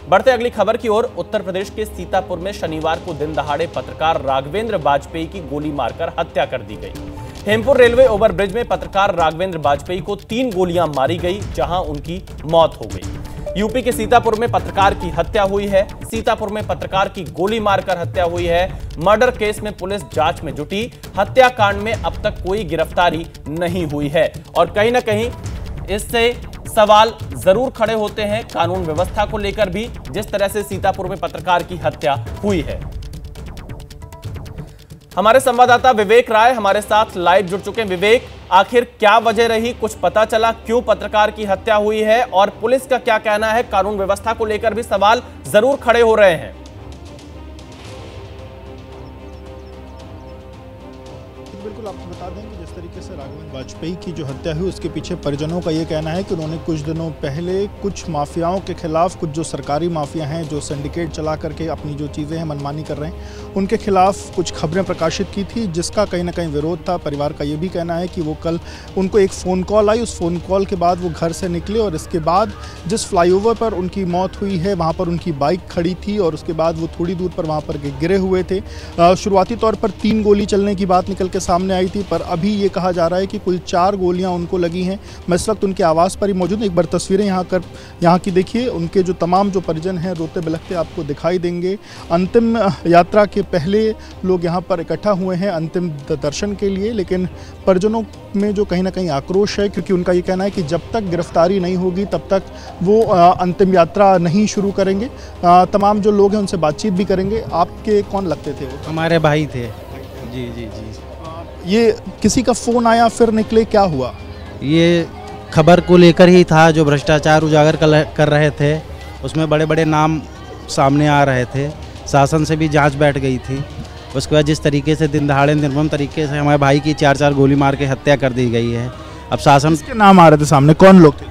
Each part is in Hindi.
बढ़ते अगली खबर की ओर। उत्तर प्रदेश के सीतापुर में शनिवार को दिन दहाड़े पत्रकार राघवेंद्र बाजपेयी की गोली मारकर हत्या कर दी गई। हेमपुर रेलवे ओवरब्रिज में पत्रकार राघवेंद्र बाजपेयी को 3 गोलियां मारी गई, जहां उनकी मौत हो गई। यूपी के सीतापुर में पत्रकार की हत्या हुई है। सीतापुर में पत्रकार की गोली मारकर हत्या हुई है। मर्डर केस में पुलिस जांच में जुटी। हत्याकांड में अब तक कोई गिरफ्तारी नहीं हुई है और कहीं ना कहीं इससे सवाल जरूर खड़े होते हैं कानून व्यवस्था को लेकर भी, जिस तरह से सीतापुर में पत्रकार की हत्या हुई है। हमारे संवाददाता विवेक राय हमारे साथ लाइव जुड़ चुके हैं। विवेक, आखिर क्या वजह रही, कुछ पता चला क्यों पत्रकार की हत्या हुई है और पुलिस का क्या कहना है? कानून व्यवस्था को लेकर भी सवाल जरूर खड़े हो रहे हैं। बिल्कुल, आपको बता दें कि जिस तरीके से राघवेंद्र बाजपेयी की जो हत्या हुई उसके पीछे परिजनों का ये कहना है कि उन्होंने कुछ दिनों पहले कुछ माफियाओं के खिलाफ, कुछ जो सरकारी माफिया हैं जो सिंडिकेट चला करके अपनी जो चीज़ें हैं मनमानी कर रहे हैं, उनके खिलाफ कुछ खबरें प्रकाशित की थी, जिसका कहीं ना कहीं विरोध था। परिवार का ये भी कहना है कि वो कल उनको एक फ़ोन कॉल आई, उस फ़ोन कॉल के बाद वो घर से निकले और इसके बाद जिस फ्लाईओवर पर उनकी मौत हुई है वहाँ पर उनकी बाइक खड़ी थी और उसके बाद वो थोड़ी दूर पर वहाँ पर गिरे हुए थे। शुरुआती तौर पर 3 गोली चलने की बात निकल के सामने आई थी, पर अभी ये कहा जा रहा है कि कुल 4 गोलियां उनको लगी हैं। मैं इस वक्त उनके आवास पर ही मौजूद हूं। एक बार तस्वीरें यहाँ की देखिए। उनके जो तमाम जो परिजन हैं रोते बिलखते आपको दिखाई देंगे। अंतिम यात्रा के पहले लोग यहाँ पर इकट्ठा हुए हैं अंतिम दर्शन के लिए, लेकिन परिजनों में जो कहीं ना कहीं आक्रोश है, क्योंकि उनका ये कहना है कि जब तक गिरफ्तारी नहीं होगी तब तक वो अंतिम यात्रा नहीं शुरू करेंगे। तमाम जो लोग हैं उनसे बातचीत भी करेंगे। आपके कौन लगते थे वो? हमारे भाई थे। जी जी जी। ये किसी का फ़ोन आया फिर निकले, क्या हुआ? ये खबर को लेकर ही था, जो भ्रष्टाचार उजागर कर रहे थे, उसमें बड़े बड़े नाम सामने आ रहे थे। शासन से भी जांच बैठ गई थी। उसके बाद जिस तरीके से दिन दहाड़े निर्मम तरीके से हमारे भाई की 4 गोली मार के हत्या कर दी गई है। अब शासन के नाम आ रहे थे सामने, कौन लोग थे?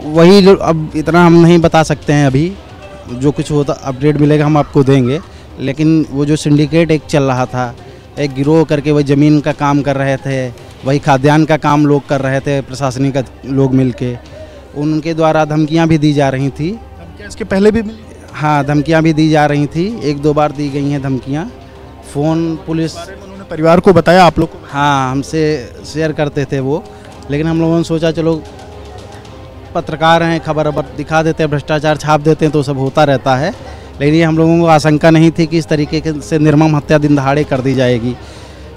वही अब इतना हम नहीं बता सकते हैं। अभी जो कुछ होता अपडेट मिलेगा हम आपको देंगे। लेकिन वो जो सिंडिकेट एक चल रहा था, एक गिरोह करके वही ज़मीन का काम कर रहे थे, वही खाद्यान्न का काम लोग कर रहे थे, प्रशासनिक लोग मिलके। उनके द्वारा धमकियां भी दी जा रही थी। धमकियां इसके पहले भी मिली? हाँ, धमकियां भी दी जा रही थी। 1-2 बार दी गई हैं धमकियां। फ़ोन पुलिस उन्होंने परिवार को बताया, आप लोग को? हाँ, हमसे शेयर करते थे वो। लेकिन हम लोगों ने सोचा चलो पत्रकार हैं, खबर दिखा देते हैं, भ्रष्टाचार छाप देते हैं तो सब होता रहता है। लेकिन ये हम लोगों को आशंका नहीं थी कि इस तरीके से निर्मम हत्या दिन दहाड़े कर दी जाएगी।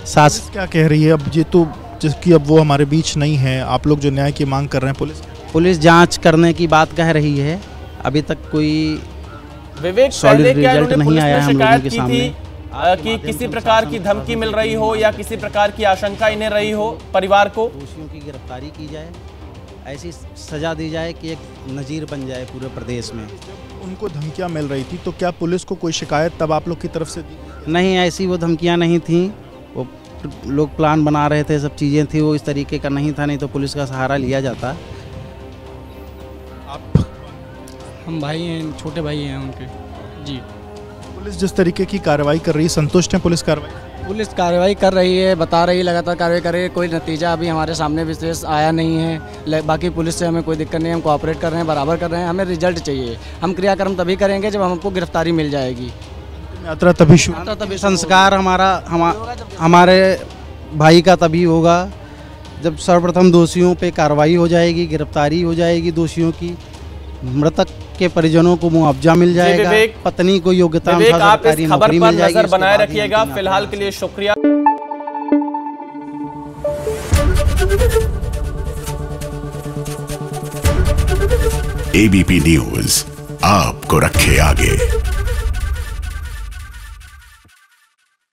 सास क्या कह रही है अब? ये तो जिसकी अब वो हमारे बीच नहीं है, आप लोग जो न्याय की मांग कर रहे हैं, पुलिस जांच करने की बात कह रही है। अभी तक कोई विवेक सॉलिड रिजल्ट नहीं आया हम लोगों के सामने कि किसी प्रकार की धमकी मिल रही हो या किसी प्रकार की आशंका इन्हें रही हो परिवार को। दोषियों की गिरफ्तारी की जाए, ऐसी सजा दी जाए कि एक नज़ीर बन जाए पूरे प्रदेश में। उनको धमकियां मिल रही थी तो क्या पुलिस को कोई शिकायत तब आप लोग की तरफ से दी? नहीं, ऐसी वो धमकियां नहीं थी। वो लोग प्लान बना रहे थे, सब चीज़ें थी, वो इस तरीके का नहीं था। नहीं तो पुलिस का सहारा लिया जाता। आप? हम भाई हैं, छोटे भाई हैं उनके। जी। पुलिस जिस तरीके की कार्रवाई कर रही है, संतुष्ट हैं पुलिस कार्रवाई? पुलिस कार्रवाई कर रही है, बता रही है, लगातार कार्रवाई कर रही है। कोई नतीजा अभी हमारे सामने विशेष आया नहीं है। बाकी पुलिस से हमें कोई दिक्कत नहीं है, हम कोऑपरेट कर रहे हैं, बराबर कर रहे हैं। हमें रिजल्ट चाहिए। हम क्रियाक्रम तभी करेंगे जब हमको गिरफ्तारी मिल जाएगी। यात्रा तभी शुरू, तभी संस्कार हमारे भाई का तभी होगा जब सर्वप्रथम दोषियों पे कार्रवाई हो जाएगी, गिरफ्तारी हो जाएगी दोषियों की, मृतक के परिजनों को मुआवजा मिल जाएगा, पत्नी को योग्यता आप इस खबर पर नजर बनाए रखिएगा। फिलहाल के लिए शुक्रिया। एबीपी न्यूज आपको रखे आगे।